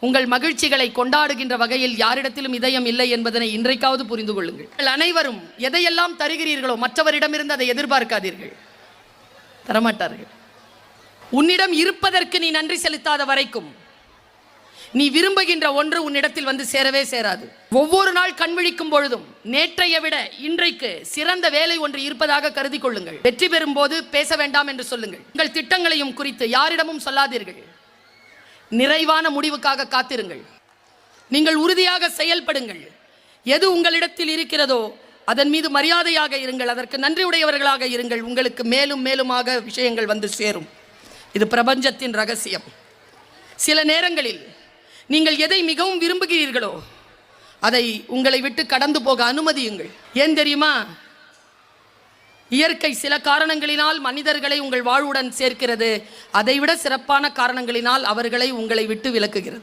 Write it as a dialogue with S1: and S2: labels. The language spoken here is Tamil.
S1: உங்கள் மகிழ்ச்சிகளை கொண்டாடுகின்ற வகையில் யாரிடத்திலும் இதயம் இல்லை என்பதனை இன்றைக்காவது புரிந்து கொள்ளுங்கள். அனைவரும் எதையெல்லாம் தருகிறீர்களோ மற்றவரிடமிருந்து அதை எதிர்பார்க்காதீர்கள், தரமாட்டார்கள். உன்னிடம் இருப்பதற்கு நீ நன்றி செலுத்தாத வரைக்கும் நீ விரும்புகின்ற ஒன்று உன்னிடத்தில் வந்து சேரவே சேராது. ஒவ்வொரு நாள் கண்விழிக்கும் பொழுதும் நேற்றைய விட இன்றைக்கு சிறந்த வேலை ஒன்று இருப்பதாக கருதி கொள்ளுங்கள். வெற்றி பெறும் போது பேச வேண்டாம் என்று சொல்லுங்கள். உங்கள் திட்டங்களையும் குறித்து யாரிடமும் சொல்லாதீர்கள். நிறைவான முடிவுக்காக காத்திருங்கள். நீங்கள் உறுதியாக செயல்படுங்கள். எது உங்களிடத்தில் இருக்கிறதோ அதன் மீது மரியாதையாக இருங்கள், அதற்கு நன்றியுடையவர்களாக இருங்கள். உங்களுக்கு மேலும் மேலுமாக விஷயங்கள் வந்து சேரும். இது பிரபஞ்சத்தின் ரகசியம். சில நேரங்களில் நீங்கள் எதை மிகவும் விரும்புகிறீர்களோ அதை உங்களை விட்டு கடந்து போக அனுமதியுங்கள். ஏன் தெரியுமா? இயற்கை சில காரணங்களினால் மனிதர்களை உங்கள் வாழ்வுடன் சேர்க்கிறது. அதைவிட சிறப்பான காரணங்களினால் அவர்களை உங்களை விட்டு விலக்குகிறது.